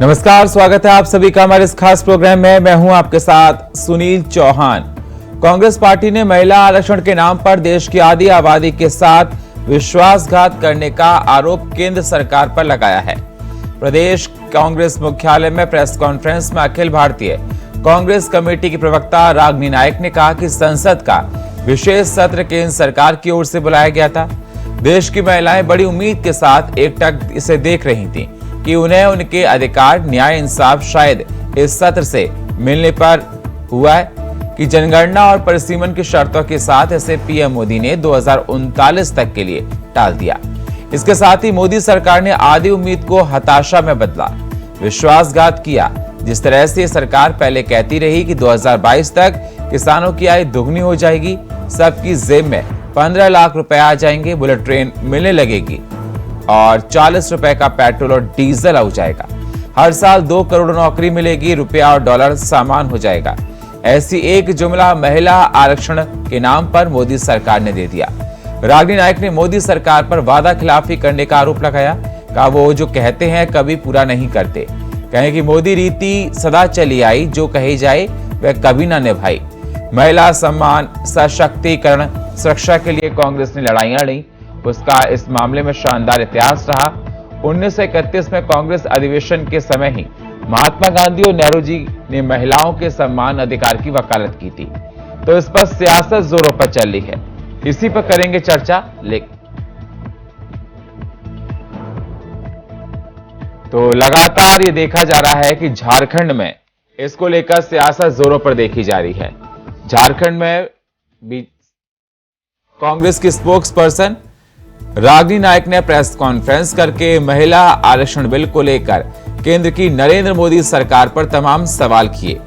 नमस्कार, स्वागत है आप सभी का हमारे इस खास प्रोग्राम में। मैं हूं आपके साथ सुनील चौहान। कांग्रेस पार्टी ने महिला आरक्षण के नाम पर देश की आधी आबादी के साथ विश्वासघात करने का आरोप केंद्र सरकार पर लगाया है। प्रदेश कांग्रेस मुख्यालय में प्रेस कॉन्फ्रेंस में अखिल भारतीय कांग्रेस कमेटी की प्रवक्ता रागिनी नायक ने कहा कि संसद का विशेष सत्र केंद्र सरकार की ओर से बुलाया गया था। देश की महिलाएं बड़ी उम्मीद के साथ एकटक इसे देख रही थीं कि उन्हें उनके अधिकार, न्याय, इंसाफ शायद इस सत्र से मिलने पर हुआ है कि जनगणना और परिसीमन की शर्तों के साथ इसे पीएम मोदी ने 2039 तक के लिए टाल दिया। इसके साथ ही मोदी सरकार ने आधी उम्मीद को हताशा में बदला, विश्वासघात किया। जिस तरह से सरकार पहले कहती रही कि 2022 तक किसानों की आय दुगनी हो जाएगी, सबकी जेब में 15 लाख रुपए आ जाएंगे, बुलेट ट्रेन मिलने लगेगी और 40 रुपए का पेट्रोल और डीजल हो जाएगा, हर साल 2 करोड़ नौकरी मिलेगी, रुपया और डॉलर सामान हो जाएगा। ऐसी एक जुमला महिला आरक्षण के नाम पर मोदी सरकार ने दे दिया। रागिनी नायक ने मोदी सरकार पर वादा खिलाफी करने का आरोप लगाया। कहा वो जो कहते हैं कभी पूरा नहीं करते। कहें कि मोदी रीति सदा चली आई, जो कही जाए वह कभी ना निभाई। महिला सम्मान, सशक्तिकरण, सुरक्षा के लिए कांग्रेस ने लड़ाइयां लड़ी। उसका इस मामले में शानदार इतिहास रहा। 1931 में कांग्रेस अधिवेशन के समय ही महात्मा गांधी और नेहरू जी ने महिलाओं के सम्मान अधिकार की वकालत की थी। तो इस पर सियासत जोरों पर चल रही है, इसी पर करेंगे चर्चा। तो लगातार ये देखा जा रहा है कि झारखंड में इसको लेकर सियासत जोरों पर देखी जा रही है। झारखंड में भी कांग्रेस की स्पोक्स पर्सन रागिनी नायक ने प्रेस कॉन्फ्रेंस करके महिला आरक्षण बिल को लेकर केंद्र की नरेंद्र मोदी सरकार पर तमाम सवाल किए।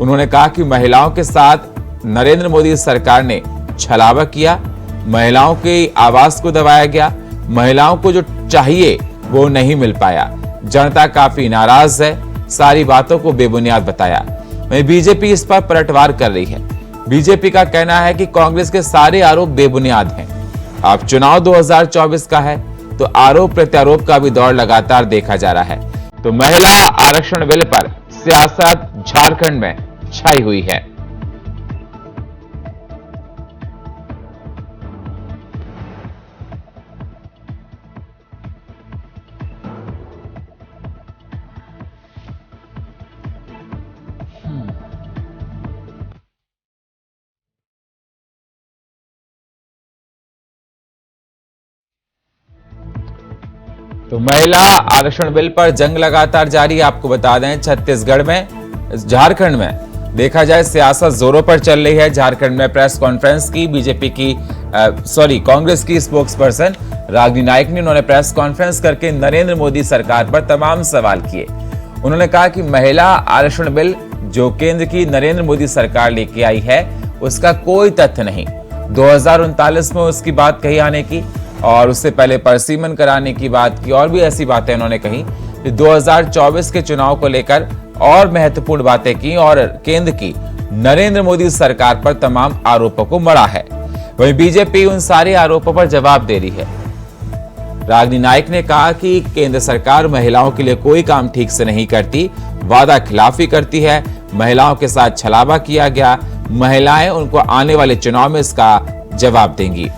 उन्होंने कहा कि महिलाओं के साथ नरेंद्र मोदी सरकार ने छलावा किया, महिलाओं की आवाज को दबाया गया, महिलाओं को जो चाहिए वो नहीं मिल पाया। जनता काफी नाराज है, सारी बातों को बेबुनियाद बताया। वहीं बीजेपी इस पर पलटवार कर रही है। बीजेपी का कहना है कि कांग्रेस के सारे आरोप बेबुनियाद हैं। अब चुनाव 2024 का है तो आरोप प्रत्यारोप का भी दौर लगातार देखा जा रहा है। तो महिला आरक्षण बिल पर सियासत झारखंड में छाई हुई है। तो महिला आरक्षण बिल पर जंग लगातार जारी। आपको बता दें छत्तीसगढ़ में, झारखंड में देखा जाए सियासत जोरों पर चल रही है। झारखंड में प्रेस कॉन्फ्रेंस की बीजेपी की कांग्रेस की स्पोक्स पर्सन रागिनी नायक ने उन्होंने प्रेस कॉन्फ्रेंस करके नरेंद्र मोदी सरकार पर तमाम सवाल किए। उन्होंने कहा कि महिला आरक्षण बिल जो केंद्र की नरेंद्र मोदी सरकार लेके आई है उसका कोई तथ्य नहीं। 2039 में उसकी बात कही आने की और उससे पहले परिसीमन कराने की बात की और भी ऐसी बातें उन्होंने कही। 2024 के चुनाव को लेकर और महत्वपूर्ण बातें की और केंद्र की नरेंद्र मोदी सरकार पर तमाम आरोपों को मढ़ा है। वहीं बीजेपी उन सारे आरोपों पर जवाब दे रही है। रागिनी नायक ने कहा कि केंद्र सरकार महिलाओं के लिए कोई काम ठीक से नहीं करती, वादा खिलाफी करती है, महिलाओं के साथ छलावा किया गया। महिलाएं उनको आने वाले चुनाव में इसका जवाब देंगी।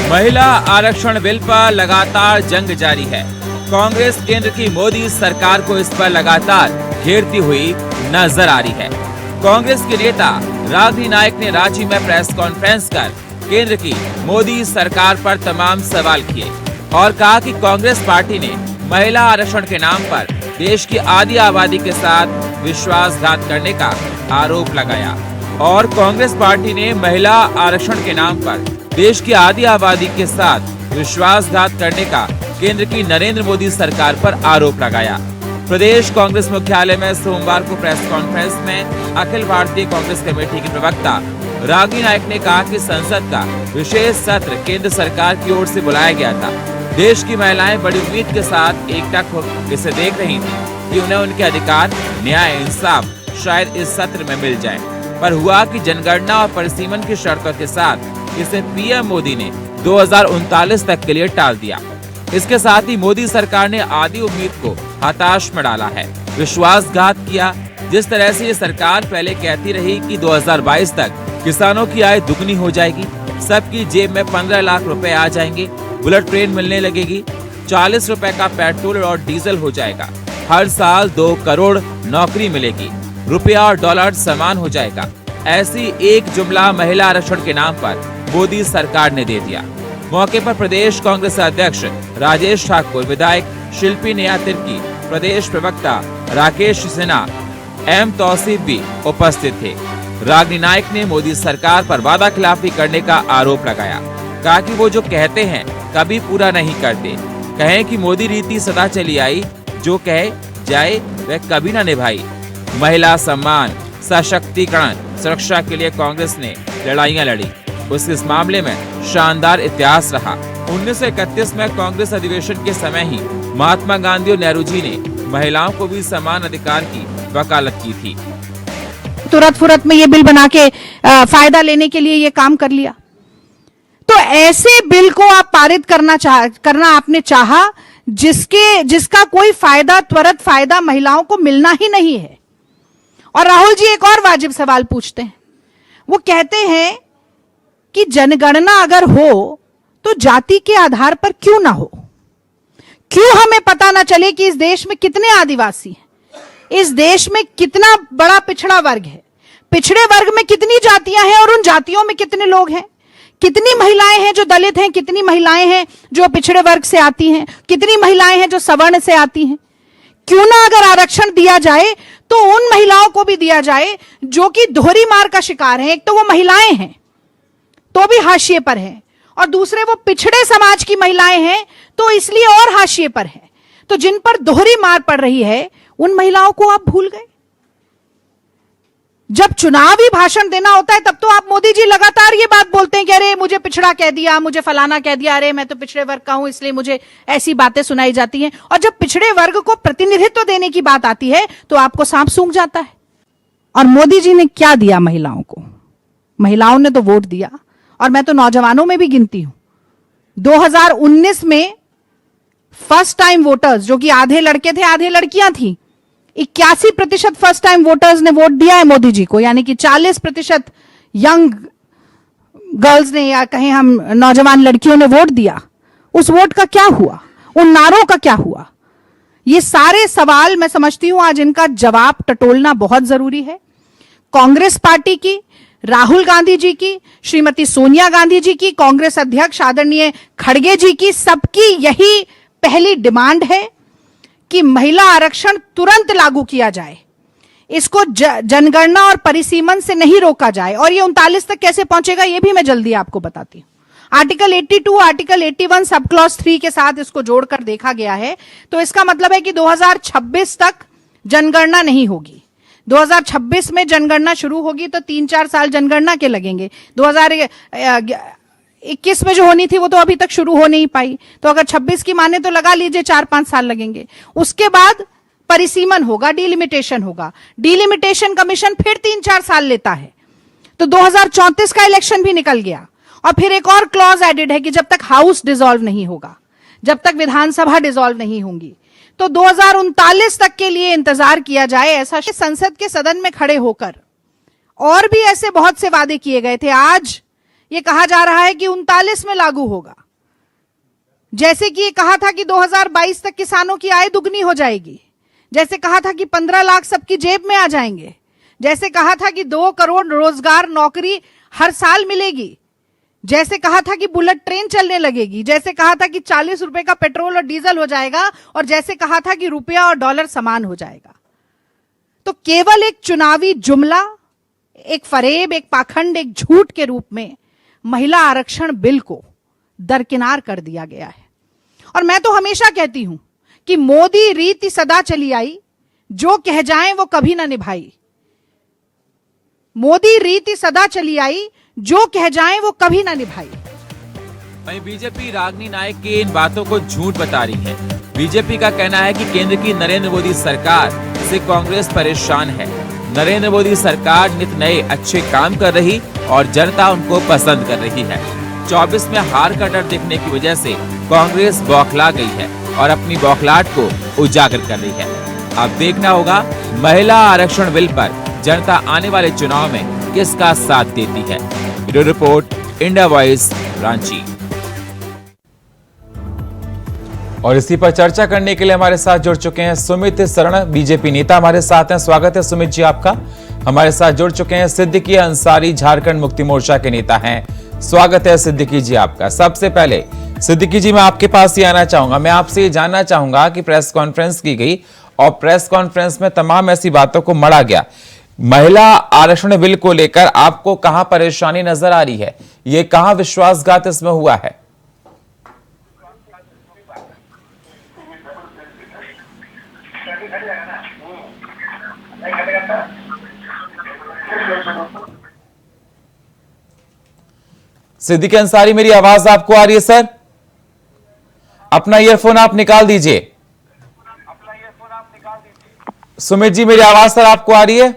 महिला आरक्षण बिल पर लगातार जंग जारी है। कांग्रेस केंद्र की मोदी सरकार को इस पर लगातार घेरती हुई नजर आ रही है। कांग्रेस के नेता रागिनी नायक ने रांची में प्रेस कॉन्फ्रेंस कर केंद्र की मोदी सरकार पर तमाम सवाल किए और कहा कि कांग्रेस पार्टी ने महिला आरक्षण के नाम पर देश की आधी आबादी के साथ विश्वासघात करने का आरोप लगाया। और कांग्रेस पार्टी ने महिला आरक्षण के नाम पर देश की आधी आबादी के साथ विश्वासघात करने का केंद्र की नरेंद्र मोदी सरकार पर आरोप लगाया। प्रदेश कांग्रेस मुख्यालय में सोमवार को प्रेस कॉन्फ्रेंस में अखिल भारतीय कांग्रेस कमेटी की प्रवक्ता रागिनी नायक ने कहा कि संसद का विशेष सत्र केंद्र सरकार की ओर से बुलाया गया था। देश की महिलाएं बड़ी उम्मीद के साथ एकटक इसे देख रही थी कि उन्हें उनके अधिकार, न्याय, इंसाफ शायद इस सत्र में मिल जाए। पर हुआ कि जनगणना और परिसीमन की शर्तों के साथ इसे पीएम मोदी ने 2039 तक के लिए टाल दिया। इसके साथ ही मोदी सरकार ने आधी उम्मीद को हताश में डाला है, विश्वासघात किया। जिस तरह से ये सरकार पहले कहती रही कि 2022 तक किसानों की आय दुगनी हो जाएगी, सबकी जेब में 15 लाख रुपए आ जाएंगे, बुलेट ट्रेन मिलने लगेगी, 40 रुपए का पेट्रोल और डीजल हो जाएगा, हर साल 2 करोड़ नौकरी मिलेगी, रुपया और डॉलर समान हो जाएगा, ऐसी एक जुमला महिला आरक्षण के नाम पर मोदी सरकार ने दे दिया। मौके पर प्रदेश कांग्रेस अध्यक्ष राजेश ठाकुर, विधायक शिल्पी नेहा तिर्की, प्रदेश प्रवक्ता राकेश सिन्हा, एम तौसीफ भी उपस्थित थे। रागिनी नायक ने मोदी सरकार पर वादा खिलाफी करने का आरोप लगाया, कहा कि वो जो कहते हैं कभी पूरा नहीं करते। कहें कि मोदी रीति सदा चली आई, जो कहे जाए वह कभी न निभाई। महिला सम्मान, सशक्तिकरण, सुरक्षा के लिए कांग्रेस ने लड़ाइयां लड़ी, उसके इस मामले में शानदार इतिहास रहा। 1931 में कांग्रेस अधिवेशन के समय ही महात्मा गांधी और नेहरू जी ने महिलाओं को भी समान अधिकार की वकालत की थी। तुरंत फुरत में ये बिल बना के फायदा लेने के लिए ये काम कर लिया। तो ऐसे बिल को आप पारित करना आपने चाहा जिसका कोई फायदा, त्वरित फायदा महिलाओं को मिलना ही नहीं है। और राहुल जी एक और वाजिब सवाल पूछते हैं, वो कहते हैं कि जनगणना अगर हो तो जाति के आधार पर क्यों ना हो? क्यों हमें पता ना चले कि इस देश में कितने आदिवासी हैं, इस देश में कितना बड़ा पिछड़ा वर्ग है, पिछड़े वर्ग में कितनी जातियां हैं और उन जातियों में कितने लोग हैं, कितनी महिलाएं हैं जो दलित हैं, कितनी महिलाएं हैं जो पिछड़े वर्ग से आती हैं, कितनी महिलाएं हैं जो सवर्ण से आती हैं। क्यों ना अगर आरक्षण दिया जाए तो उन महिलाओं को भी दिया जाए जो कि दोहरी मार का शिकार हैं। एक तो वो महिलाएं हैं तो भी हाशिए पर हैं, और दूसरे वो पिछड़े समाज की महिलाएं हैं तो इसलिए और हाशिए पर हैं। तो जिन पर दोहरी मार पड़ रही है उन महिलाओं को आप भूल गए। जब चुनावी भाषण देना होता है तब तो आप मोदी जी लगातार ये बात बोलते हैं कि अरे मुझे पिछड़ा कह दिया, मुझे फलाना कह दिया, अरे मैं तो पिछड़े वर्ग का हूं इसलिए मुझे ऐसी बातें सुनाई जाती हैं। और जब पिछड़े वर्ग को प्रतिनिधित्व देने की बात आती है तो आपको सांप सूंघ जाता है। और मोदी जी ने क्या दिया महिलाओं को? महिलाओं ने तो वोट दिया, और मैं तो नौजवानों में भी गिनती हूं। 2019 में फर्स्ट टाइम वोटर्स, जो कि आधे लड़के थे आधे लड़कियां थी, 81% फर्स्ट टाइम वोटर्स ने वोट दिया है मोदी जी को, यानी कि 40% यंग गर्ल्स ने, या कहें हम नौजवान लड़कियों ने वोट दिया। उस वोट का क्या हुआ? उन नारों का क्या हुआ? ये सारे सवाल मैं समझती हूं आज इनका जवाब टटोलना बहुत जरूरी है। कांग्रेस पार्टी की, राहुल गांधी जी की, श्रीमती सोनिया गांधी जी की, कांग्रेस अध्यक्ष आदरणीय खड़गे जी की, सबकी यही पहली डिमांड है कि महिला आरक्षण तुरंत लागू किया जाए। इसको जनगणना और परिसीमन से नहीं रोका जाए। और ये 39 तक कैसे पहुंचेगा ये भी मैं जल्दी आपको बताती हूं। आर्टिकल 82, आर्टिकल 81 सब क्लॉज 3 के साथ इसको जोड़कर देखा गया है। तो इसका मतलब है कि 2026 तक जनगणना नहीं होगी। 2026 में जनगणना शुरू होगी तो 3-4 साल जनगणना के लगेंगे। 2021 में जो होनी थी वो तो अभी तक शुरू हो नहीं पाई, तो अगर 26 की माने तो लगा लीजिए 4-5 साल लगेंगे। उसके बाद परिसीमन होगा, डिलिमिटेशन होगा। डिलिमिटेशन कमीशन फिर 3-4 साल लेता है, तो 2034 का इलेक्शन भी निकल गया। और फिर एक और क्लॉज एडेड है कि जब तक हाउस डिसॉल्व नहीं होगा, जब तक विधानसभा डिसॉल्व नहीं होंगी, तो 2039 तक के लिए इंतजार किया जाए। ऐसा संसद के सदन में खड़े होकर और भी ऐसे बहुत से वादे किए गए थे। आज ये कहा जा रहा है कि 39 में लागू होगा। जैसे कि ये कहा था कि 2022 तक किसानों की आय दुगनी हो जाएगी, जैसे कहा था कि 15 लाख सबकी जेब में आ जाएंगे, जैसे कहा था कि 2 करोड़ रोजगार नौकरी हर साल मिलेगी, जैसे कहा था कि बुलेट ट्रेन चलने लगेगी, जैसे कहा था कि 40 रुपए का पेट्रोल और डीजल हो जाएगा, और जैसे कहा था कि रुपया और डॉलर समान हो जाएगा। तो केवल एक चुनावी जुमला, एक फरेब, एक पाखंड, एक झूठ के रूप में महिला आरक्षण बिल को दरकिनार कर दिया गया है। और मैं तो हमेशा कहती हूं कि मोदी रीति सदा चली आई, जो कह जाएं वो कभी ना निभाई। मोदी रीति सदा चली आई, जो कह जाएं वो कभी ना निभाई। वहीं बीजेपी रागिनी नायक की इन बातों को झूठ बता रही है। बीजेपी का कहना है कि केंद्र की नरेंद्र मोदी सरकार से कांग्रेस परेशान है। नरेंद्र मोदी सरकार नित नए अच्छे काम कर रही और जनता उनको पसंद कर रही है। 2024 में हार का डर देखने की वजह से कांग्रेस बौखला गई है और अपनी बौखलाहट को उजागर कर रही है। अब देखना होगा महिला आरक्षण बिल पर जनता आने वाले चुनाव में किसका साथ देती है। Bureau report, India voice, Ranchi. और इसी पर चर्चा करने के लिए हमारे साथ जुड़ चुके हैं सुमित शरण, बीजेपी नेता हमारे साथ हैं। स्वागत है सुमित जी आपका। हमारे साथ जुड़ चुके हैं सिद्दीकी अंसारी, झारखंड मुक्ति मोर्चा के नेता हैं। स्वागत है सिद्दीकी जी आपका। सबसे पहले सिद्दीकी जी, मैं आपके पास ही आना चाहूंगा। मैं आपसे ये जानना चाहूंगा कि प्रेस कॉन्फ्रेंस की गई और प्रेस कॉन्फ्रेंस में तमाम ऐसी बातों को मढ़ा गया। महिला आरक्षण बिल को लेकर आपको कहां परेशानी नजर आ रही है? ये कहां विश्वासघात इसमें हुआ है? सिद्दीकी अंसारी, मेरी आवाज आपको आ रही है सर? अपना ईयरफोन आप निकाल दीजिए। सुमित जी, मेरी आवाज सर आपको आ रही है?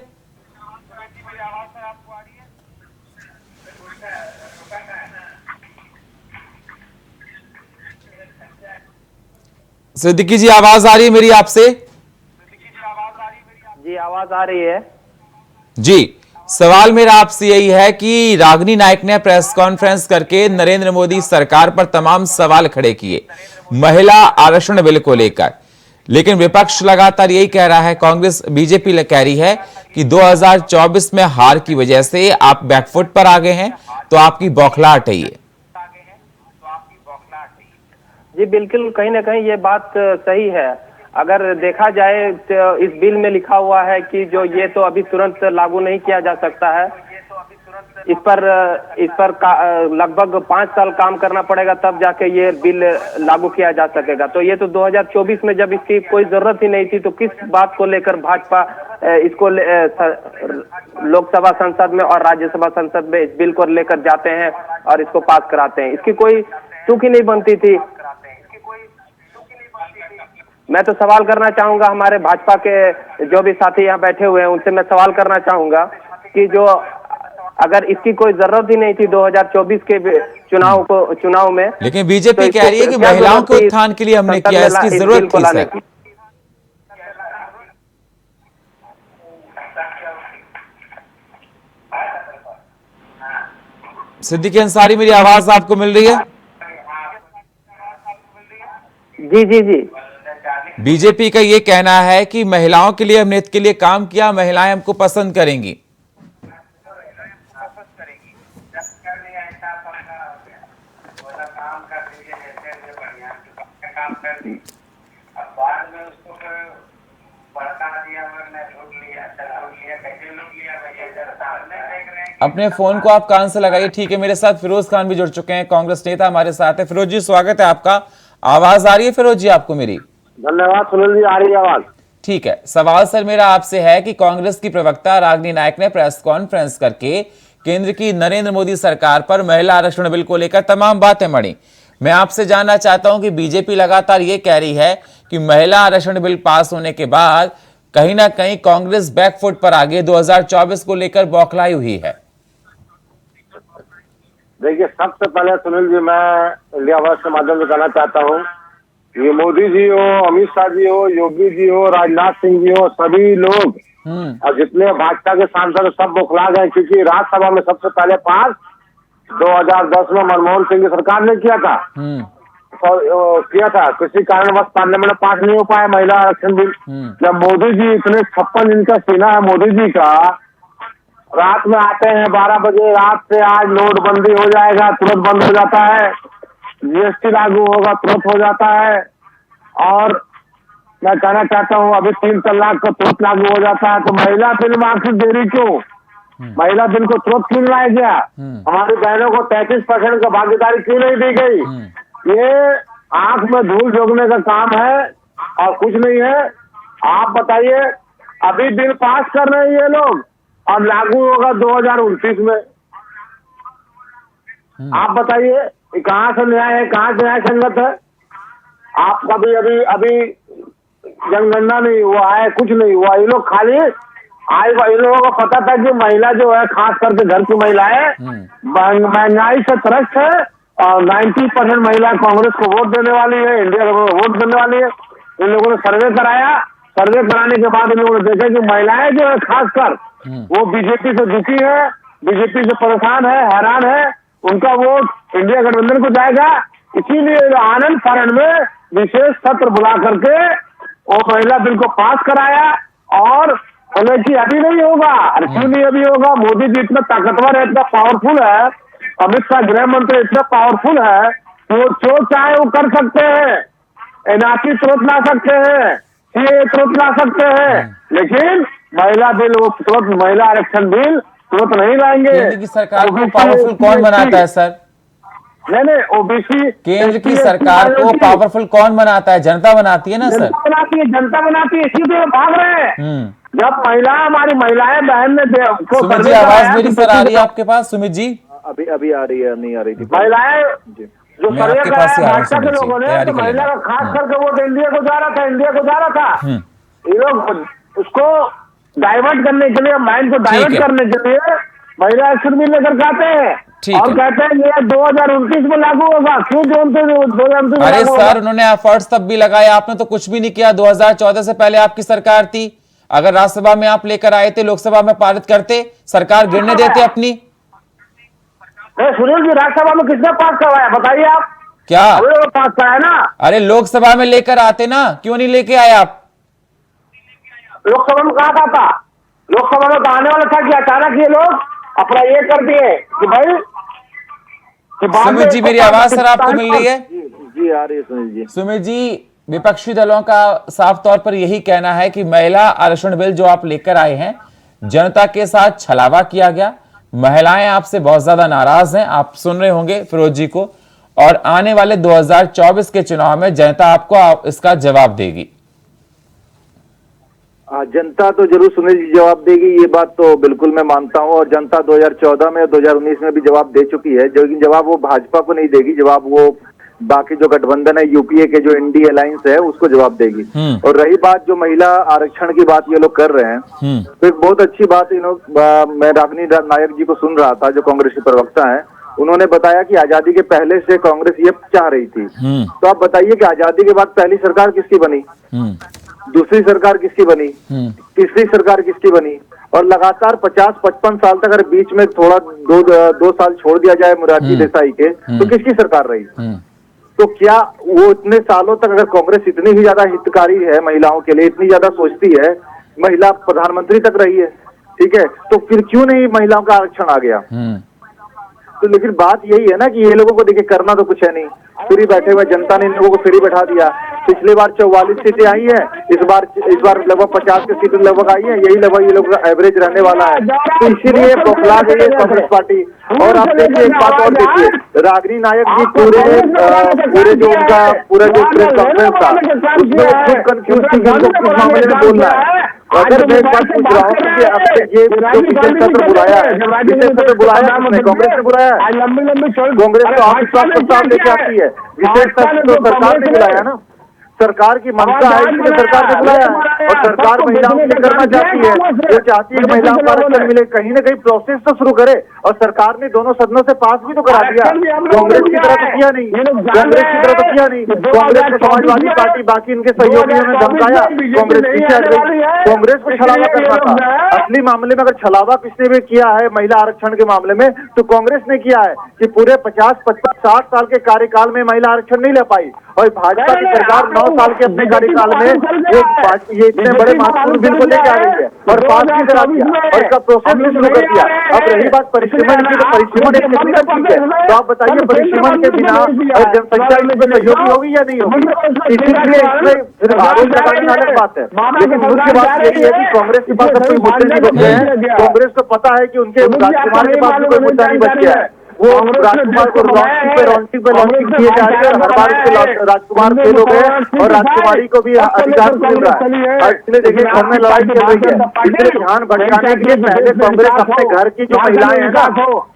सिद्दीकी जी, आवाज आ रही है मेरी आपसे? जी आवाज आ रही है जी। सवाल मेरा आपसे यही है कि रागिनी नायक ने प्रेस कॉन्फ्रेंस करके नरेंद्र मोदी सरकार पर तमाम सवाल खड़े किए महिला आरक्षण बिल को लेकर, लेकिन विपक्ष लगातार यही कह रहा है, कांग्रेस बीजेपी कह रही है कि 2024 में हार की वजह से आप बैकफुट पर आ गए हैं, तो आपकी बौखलाहट है ये। जी बिल्कुल, कहीं ना कहीं ये बात सही है। अगर देखा जाए तो इस बिल में लिखा हुआ है कि जो ये तो अभी तुरंत लागू नहीं किया जा सकता है, इस पर लगभग 5 साल काम करना पड़ेगा, तब जाके ये बिल लागू किया जा सकेगा। तो ये तो 2024 में जब इसकी कोई जरूरत ही नहीं थी, तो किस बात को लेकर भाजपा इसको लोकसभा संसद में और राज्यसभा संसद में इस बिल को लेकर जाते हैं और इसको पास कराते हैं? इसकी कोई तुक ही नहीं बनती थी। मैं तो सवाल करना चाहूंगा हमारे भाजपा के जो भी साथी यहाँ बैठे हुए हैं, उनसे मैं सवाल करना चाहूंगा कि जो अगर इसकी कोई जरूरत ही नहीं थी 2024 के चुनाव में, लेकिन बीजेपी कह रही है कि महिलाओं के उत्थान के लिए हमने किया, इसकी जरूरत थी सर। सिद्दीकी अंसारी, मेरी आवाज आपको मिल रही है? जी जी जी। बीजेपी का ये कहना है कि महिलाओं के लिए हमने इसके लिए काम किया, महिलाएं हमको पसंद करेंगी। अपने फोन को आप कान से लगाइए। ठीक है, मेरे साथ फिरोज खान भी जुड़ चुके हैं, कांग्रेस नेता हमारे साथ है। फिरोज जी, स्वागत है आपका। आवाज आ रही है फिरोज जी आपको मेरी? धन्यवाद सुनील जी, आ रही है आवाज। ठीक है। सवाल सर मेरा आपसे है कि कांग्रेस की प्रवक्ता रागिनी नायक ने प्रेस कॉन्फ्रेंस करके केंद्र की नरेंद्र मोदी सरकार पर महिला आरक्षण बिल को लेकर तमाम बातें मढ़ी। मैं आपसे जानना चाहता हूं कि बीजेपी लगातार ये कह रही है कि महिला आरक्षण बिल पास होने के बाद कहीं ना कहीं कांग्रेस बैकफुट पर आगे 2024 को लेकर बौखलाई हुई है। देखिए, सबसे पहले सुनील जी, मैं इंडिया वॉइस के माध्यम से कहना चाहता हूँ, ये मोदी जी हो, अमित शाह जी हो, योगी जी हो, राजनाथ सिंह जी हो, सभी लोग और जितने भाजपा के सांसद सब बौखला गए, क्योंकि राज्यसभा में सबसे पहले पास 2010 में मनमोहन सिंह की सरकार ने किया था, किसी कारणवश पार्लियामेंट में पास नहीं हो पाया महिला आरक्षण बिल। जब मोदी जी इतने 56 इनका सीना है मोदी जी का, रात में आते हैं 12 बजे, रात से आज नोटबंदी हो जाएगा, तुरंत बंद हो जाता है, जीएसटी लागू होगा, तुरंत हो जाता है, और मैं कहना चाहता हूँ अभी 3 तलाक का तुरंत लागू हो जाता है। तो महिला बिल में आखिर देरी क्यों? महिला बिल को तुरंत क्यों लाया गया? हमारी बहनों को 33% का भागीदारी क्यों नहीं दी गई? ये आंख में धूल झोंकने का काम है और कुछ नहीं है। आप बताइए, अभी बिल पास कर रहे हैं ये लोग और लागू होगा 2029 में। आप बताइए कहाँ से न्याय है, कहाँ से न्याय संगत है? आपका भी अभी जनगणना नहीं हुआ है, कुछ नहीं हुआ। ये लोग खाली इन लोगों को पता था कि महिला जो है, खास करके घर की महिलाएं महंगाई से त्रस्त है 90% महिला कांग्रेस को वोट देने वाली है, इंडिया को वोट देने वाली है। इन लोगों ने सर्वे कराया, सर्वे कराने के बाद इन लोगों ने देखा कि महिलाएं जो है खासकर वो बीजेपी से दुखी है, बीजेपी से परेशान है, हैरान है, उनका वोट इंडिया गठबंधन को जाएगा। इसीलिए आनंद फानन में विशेष सत्र बुला करके वो महिला बिल को पास कराया और बोले कि अभी नहीं होगा। अरे क्यों नहीं अभी होगा? मोदी जी इतना ताकतवर है, इतना पावरफुल है, अमित शाह गृह मंत्री इतना पावरफुल है कि वो जो चाहे वो कर सकते हैं, एनआरसी तुरंत ला सकते हैं, सीए तुरंत ला सकते हैं, लेकिन महिला बिल वो तुरंत, महिला आरक्षण बिल तुरंत नहीं लाएंगे। केंद्र की सरकार को पावरफुल कौन बनाता है सर? नहीं, ओबीसी केंद्र की सरकार को पावरफुल कौन बनाता है? जनता बनाती है ना सर? जनता बनाती है, इसीलिए तो भाग रहे हैं। जब हमारी महिलाएं बहन ने सुमित जी, आवाज मेरी सर आ रही है आपके पास? सुमित जी अभी आ रही है, नहीं आ रही थी महिलाएं जो मैं आपके पास ही आ रहा हूं, भाजपा के लोगों ने, तो महिला का खास करके वोट इंडिया को जा रहा था। ये लोग उसको डाइवर्ट करने के लिए, माइंड को डाइवर्ट करने के लिए महिला आरक्षण बिल लेकर के आते हैं और कहते हैं ये 2029 में लागू होगा। क्यों 2029? अरे सर, उन्होंने एफर्ट्स तब भी लगाए, आपने तो कुछ भी नहीं किया। 2014 से पहले आपकी सरकार थी, अगर राज्यसभा में आप लेकर आए थे, लोकसभा में पारित करते, सरकार गिरने देते अपनी। सुनील जी, राज्यसभा में किसने पास करवाया बताइए आप? क्या पास कराया ना? अरे लोकसभा में लेकर आते ना, क्यों नहीं लेके आए आप? लोकसभा में कहा था? लोकसभा में आने वाला था कि अचानक ये लोग अपना ये कर दिए कि भाई सुमित जी, मेरी आवाज सर आपको मिल रही है? जी आ रही है सुनील जी। सुमित जी, विपक्षी दलों का साफ तौर पर यही कहना है कि महिला आरक्षण बिल जो आप लेकर आए हैं, जनता के साथ छलावा किया गया। महिलाएं आपसे बहुत ज्यादा नाराज हैं, आप सुन रहे होंगे फिरोज जी को, और आने वाले 2024 के चुनाव में जनता आपको इसका जवाब देगी। जनता तो जरूर सुनील जी जवाब देगी, ये बात तो बिल्कुल मैं मानता हूँ। और जनता 2014 में और 2019 में भी जवाब दे चुकी है, लेकिन जवाब वो भाजपा को नहीं देगी, जवाब वो बाकी जो गठबंधन है, यूपीए के जो इंडी अलायंस है, उसको जवाब देगी। और रही बात जो महिला आरक्षण की बात ये लोग कर रहे हैं, तो एक बहुत अच्छी बात मैं रागिनी नायक जी को सुन रहा था, जो कांग्रेस के प्रवक्ता है, उन्होंने बताया कि आजादी के पहले से कांग्रेस ये चाह रही थी। तो आप बताइए कि आजादी के बाद पहली सरकार किसकी बनी, दूसरी सरकार किसकी बनी, तीसरी सरकार किसकी बनी, और लगातार 50-55 साल तक अगर बीच में थोड़ा दो साल छोड़ दिया जाए मोरारजी देसाई के, तो किसकी सरकार रही? तो क्या वो इतने सालों तक अगर कांग्रेस इतनी ही ज्यादा हितकारी है महिलाओं के लिए, इतनी ज्यादा सोचती है, महिला प्रधानमंत्री तक रही है, ठीक है, तो फिर क्यों नहीं महिलाओं का आरक्षण आ गया? तो लेकिन बात यही है ना कि ये लोगों को देखिए करना तो कुछ है नहीं, फ्री बैठे हुए जनता ने इन लोगों को फ्री बैठा दिया। पिछली बार 44 सीटें आई है, इस बार लगभग 50 की सीटें लगभग आई है, यही लगभग ये लोगों का एवरेज रहने वाला है। तो इसीलिए बौखला गई है कांग्रेस पार्टी। और आप देखिए एक बात और देखिए, रागिनी नायक जी पूरे जो उनका पूरा जो प्रेस कॉन्फ्रेंस था, उसमें खुद कंफ्यूज थी किस मामले में बोलना है। अगर मैं एक बात पूछ रहा हूँ कि अब ये जो विशेष सत्र बुलाया है, विशेष सत्र बुलाया है कांग्रेस ने बुलाया है, कांग्रेस तो अविश्वास प्रस्ताव लेके आती है, विशेष सत्र तो सरकार ने बुलाया ना, सरकार की मंशा है, इसलिए सरकार ने बुलाया है। और सरकार महिलाओं के लिए करना चाहती है, जो चाहती है महिलाओं को आरक्षण मिले, कहीं ना कहीं प्रोसेस तो शुरू करे। और सरकार ने दोनों सदनों से पास भी तो करा दिया, कांग्रेस की तरह तो किया नहीं, कांग्रेस की तरह तो किया नहीं। कांग्रेस को समाजवादी पार्टी बाकी इनके सहयोगियों ने धमकाया, कांग्रेस पीछे हट गई, कांग्रेस को छलावा करना था। असली मामले में अगर छलावा किसने भी किया है महिला आरक्षण के मामले में, तो कांग्रेस ने किया है कि पूरे 50-55-60 साल के कार्यकाल में महिला आरक्षण नहीं ले पाई। और भाजपा की सरकार 9 साल के अपने कार्यकाल में ये इतने बड़े महत्वपूर्ण बिल को लेकर आ गई है और पास भी करा दिया और इसका प्रोसेस भी शुरू कर दिया। अब रही बात परिसीमन की, तो परिसीमन एक टेक्निकल चीज है, तो आप बताइए परिसीमन के बिना जनसंख्या में सहयोगी होगी या नहीं होगी? इसीलिए इसमें सिर्फ आरोप लगाना अलग बात है, लेकिन मुख्य बात यही है कि कांग्रेस के पास कोई मुद्दे नहीं बचे हैं। कांग्रेस को पता है कि उनके राजकुमार के पास कोई मुद्दा नहीं बच गया है, वो राजकुमार को लॉन्चिंग पे लॉन्चिंग किए जा रहे हैं, हर बार राजकुमार फेल हो गए और राजकुमारी को भी अधिकार मिल रहा है। इसलिए देखिए घर में लड़ाई चल रही है, इसलिए ध्यान भटकाने के लिए पहले कांग्रेस अपने घर की जो महिलाएं हैं ना,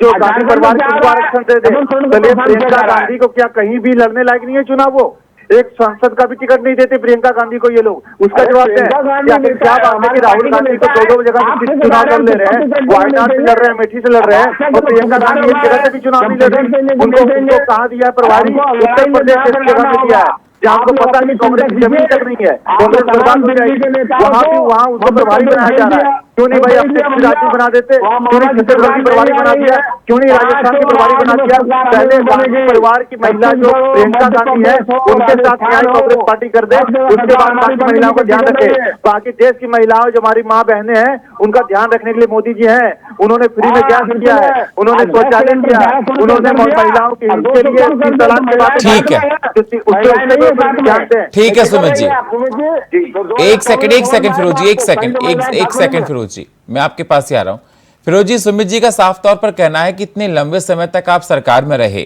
जो गांधी परिवार को आरक्षण दे दे, चलिए प्रियंका गांधी को क्या कहीं भी लड़ने लायक नहीं है चुनाव? वो एक सांसद का भी टिकट नहीं देते प्रियंका गांधी को ये लोग। उसका जवाब दें क्या बात है कि राहुल गांधी को दो जगह से चुनाव लड़ ले रहे हैं, वायनाड से लड़ रहे हैं, अमेठी से लड़ रहे हैं, और प्रियंका गांधी एक जगह से भी चुनाव नहीं लड़ रही। उनको कहाँ दिया है प्रभारी? उत्तर प्रदेश एक जगह में दिया है जहाँ आपको पता नहीं कांग्रेस की जमीन तक नहीं है, कांग्रेस बर्बाद हो जाएगी, वहाँ उसको प्रभारी बनाया जा रहा है। क्यों नहीं भाई अपने राज्य बना देते? क्यों नहीं छत्तीसगढ़ की प्रभारी बना दिया? क्यों नहीं राजस्थान की प्रभारी बना दिया? पहले गांधी परिवार की महिला जो प्रियंका गांधी है उनके साथ न्याय कांग्रेस पार्टी कर दे, उसके बाद बाकी महिलाओं को ध्यान रखे। बाकी देश की महिलाओं जो हमारी माँ बहनें हैं उनका ध्यान रखने के लिए मोदी जी हैं। उन्होंने फ्री में गैस दिया है, उन्होंने शौचालय दिया है, उन्होंने महिलाओं के हित के लिए 30 तलाक की बात ठीक है, ठीक है सुमित जी, एक सेकंड फिरोज जी, एक सेकंड फिरोज जी, मैं आपके पास ही आ रहा हूं। फिरोज जी, सुमित जी का साफ तौर पर कहना है कि इतने लंबे समय तक आप सरकार में रहे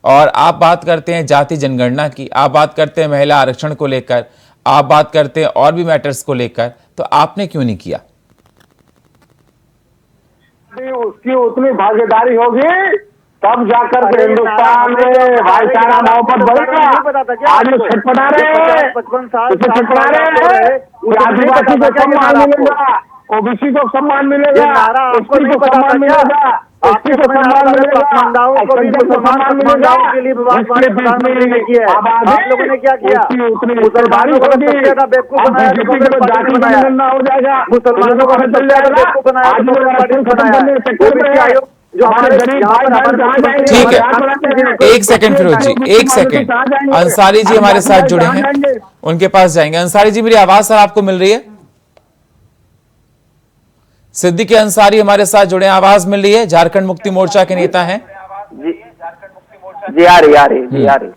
और आप बात करते हैं जाति जनगणना की, आप बात करते हैं महिला आरक्षण को लेकर, आप बात करते हैं और भी मैटर्स को लेकर, तो आपने क्यों नहीं किया? उसकी उतनी भागीदारी होगी तब जाकर के हिंदुस्तान में भाईचारा मोहब्बत बढ़ेगा। आज लोग छटपटा रहे हैं, 55 साल छटपटा रहे हैं, आदिवासी को सम्मान मिलेगा, ओबीसी को सम्मान मिलेगा, एसटी को सम्मान मिलेगा, एसटी को सम्मान मिलेगा, सम्मान मिलेगा। आप लोगों ने क्या किया? मुसलमानों को बेवकूफ बनाया, हो जाएगा, मुसलमानों को बेवकूफ बनाया, जो हमारे गरीब। ठीक है, एक सेकंड फिरोज जी, एक सेकंड। अंसारी जी हमारे साथ जुड़े हैं, उनके पास जाएंगे। अंसारी जी, मेरी आवाज सर आपको मिल रही है? सिद्दीकी अंसारी हमारे साथ जुड़े हैं, आवाज मिल रही है? झारखंड मुक्ति मोर्चा के नेता हैं जी। आ रही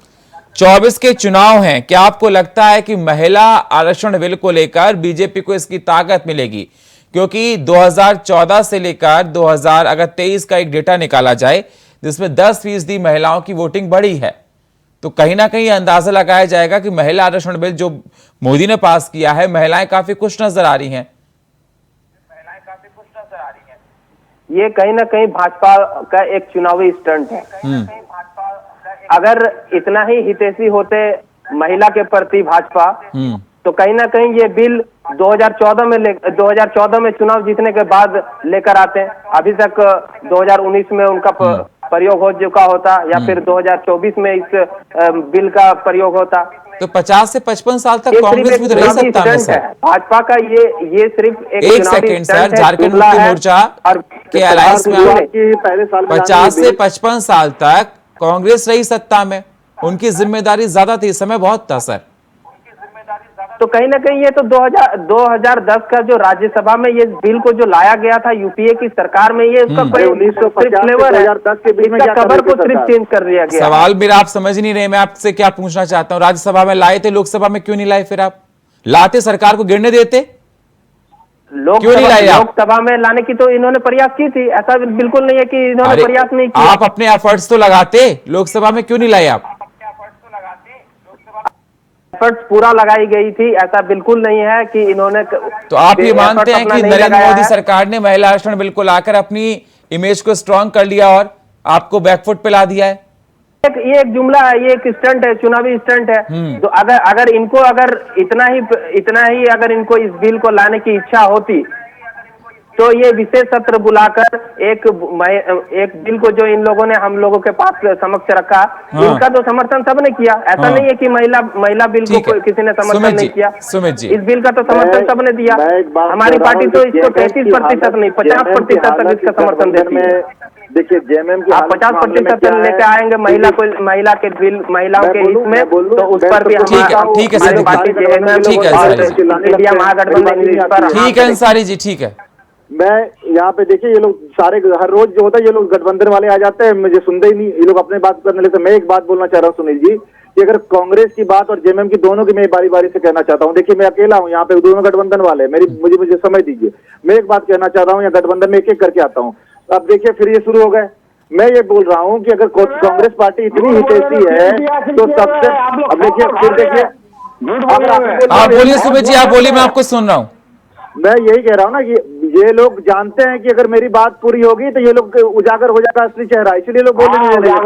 24 के चुनाव हैं, क्या आपको लगता है कि महिला आरक्षण बिल को लेकर बीजेपी को इसकी ताकत मिलेगी? क्योंकि 2014 से लेकर 2023 का एक डेटा निकाला जाए जिसमें 10% महिलाओं की वोटिंग बढ़ी है, तो कहीं ना कहीं अंदाजा लगाया जाएगा कि महिला आरक्षण बिल जो मोदी ने पास किया है, महिलाएं काफी खुश नजर आ रही हैं। ये कहीं ना कहीं भाजपा का एक चुनावी स्टंट है। अगर इतना ही हितैषी होते महिला के प्रति भाजपा, तो कहीं ना कहीं ये बिल 2014 में चुनाव जीतने के बाद लेकर आते हैं। अभी तक 2019 में उनका प्रयोग हो चुका होता, या फिर 2024 में इस बिल का प्रयोग होता। तो 50 से 55 साल तक कांग्रेस भी तो रही सत्ता में सर। भाजपा का ये सिर्फ एक सेकंड सर, झारखंड मुक्ति मोर्चा के अलायंस में 50 से 55 साल तक कांग्रेस रही सत्ता में, उनकी जिम्मेदारी ज्यादा थी, समय बहुत था सर। तो कहीं ना कहीं ये तो 2010 का जो राज्यसभा में ये बिल को जो लाया गया था यूपीए की सरकार में, ये उसका कोई 1950 फ्लेवर है, 2010 के बीच में कवर को सिर्फ चेंज कर दिया गया। सवाल मेरा आप समझ नहीं रहे, मैं आपसे क्या पूछना चाहता हूँ। राज्यसभा में लाए थे, लोकसभा में क्यों नहीं लाए? फिर आप लाते, सरकार को गिरने देते, क्यों नहीं लाए? लोकसभा में लाने की तो इन्होंने प्रयास की थी, ऐसा बिल्कुल नहीं है कि इन्होंने प्रयास नहीं किया। आप अपने एफर्ट्स तो लगाते, लोकसभा में क्यों नहीं लाए आप? एफर्ट्स पूरा लगाई गई थी, ऐसा बिल्कुल नहीं है कि इन्होंने। तो आप ये मानते हैं कि नरेंद्र मोदी सरकार ने महिला आरक्षण बिल को लाकर अपनी इमेज को स्ट्रांग कर लिया और आपको बैकफुट पे ला दिया है? ये एक जुमला है, ये एक स्टंट है, चुनावी स्टंट है। तो अगर इनको इतना ही अगर इनको इस बिल को लाने की इच्छा होती, तो ये विशेष सत्र बुलाकर एक बिल को जो इन लोगों ने हम लोगों के पास समक्ष रखा, इनका तो समर्थन सबने किया। ऐसा नहीं है कि महिला बिल को किसी ने समर्थन नहीं किया। सुमित जी, इस बिल का तो समर्थन सबने दिया। हमारी पार्टी तो इसको 33% नहीं, 50% तक इसका समर्थन देती है। देखिए, जेएमएम की आप 50% लेके आएंगे महिला के बिल, महिलाओं के हित में, तो उस पर भी ठीक है हमारी पार्टी जेएमएम इंडिया महागठबंधन इस पर। ठीक है अंसारी जी, ठीक है। मैं यहाँ पे देखिए, ये लोग सारे हर रोज जो होता है, ये लोग गठबंधन वाले आ जाते हैं, मुझे सुनते ही नहीं, ये लोग अपने बात करने लगते। मैं एक बात बोलना चाह रहा हूँ सुनील जी, कि अगर कांग्रेस की बात और जेएमएम की दोनों की मैं बारी बारी से कहना चाहता हूँ। देखिए, मैं अकेला हूँ यहाँ पे, दोनों गठबंधन वाले, मुझे समय दीजिए। मैं एक बात कहना चाह रहा हूँ, यहाँ गठबंधन में एक एक करके आता हूँ। अब देखिए, फिर ये शुरू हो गए। मैं ये बोल रहा हूँ कि अगर कांग्रेस पार्टी इतनी हितैषी है तो सबसे, अब देखिए, फिर देखिए, आप बोलिए सुमित जी, आप बोलिए, मैं आपको सुन रहा हूँ। मैं यही कह रहा हूँ ना कि ये लोग जानते हैं कि अगर मेरी बात पूरी होगी तो ये लोग उजागर हो जाएगा असली चेहरा, इसलिए लोग बोल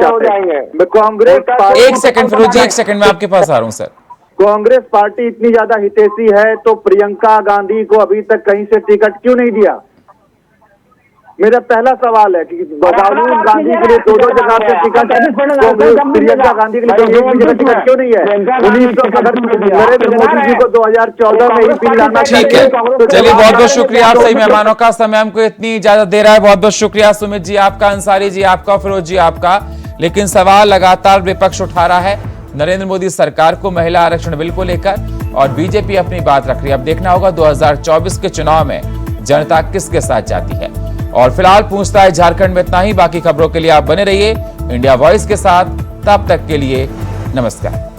हो जाएंगे। मैं कांग्रेस एक सेकंड फिरोज जी, एक सेकंड में आपके पास आ रहा हूं सर। कांग्रेस पार्टी इतनी ज्यादा हितैषी है तो प्रियंका गांधी को अभी तक कहीं से टिकट क्यों नहीं दिया? मेरा पहला सवाल है कि राहुल गांधी के लिए दो जगह पे टिकट है, प्रियंका गांधी के लिए जगह टिकट क्यों नहीं है? नरेंद्र मोदी जी को 2014 में ही बिल लाना ठीक है, चलिए बहुत बहुत शुक्रिया। आप सही मेहमानों का समय हमको इतनी इजाजत दे रहा है, बहुत बहुत शुक्रिया सुमित जी आपका, अंसारी जी आपका, फिरोज जी आपका। लेकिन सवाल लगातार विपक्ष उठा रहा है नरेंद्र मोदी सरकार को महिला आरक्षण बिल को लेकर, और बीजेपी अपनी बात रख रही है। अब देखना होगा 2024 के चुनाव में जनता किसके साथ जाती है। और फिलहाल पूछता है झारखंड में इतना ही। बाकी खबरों के लिए आप बने रहिए इंडिया वॉइस के साथ। तब तक के लिए नमस्कार।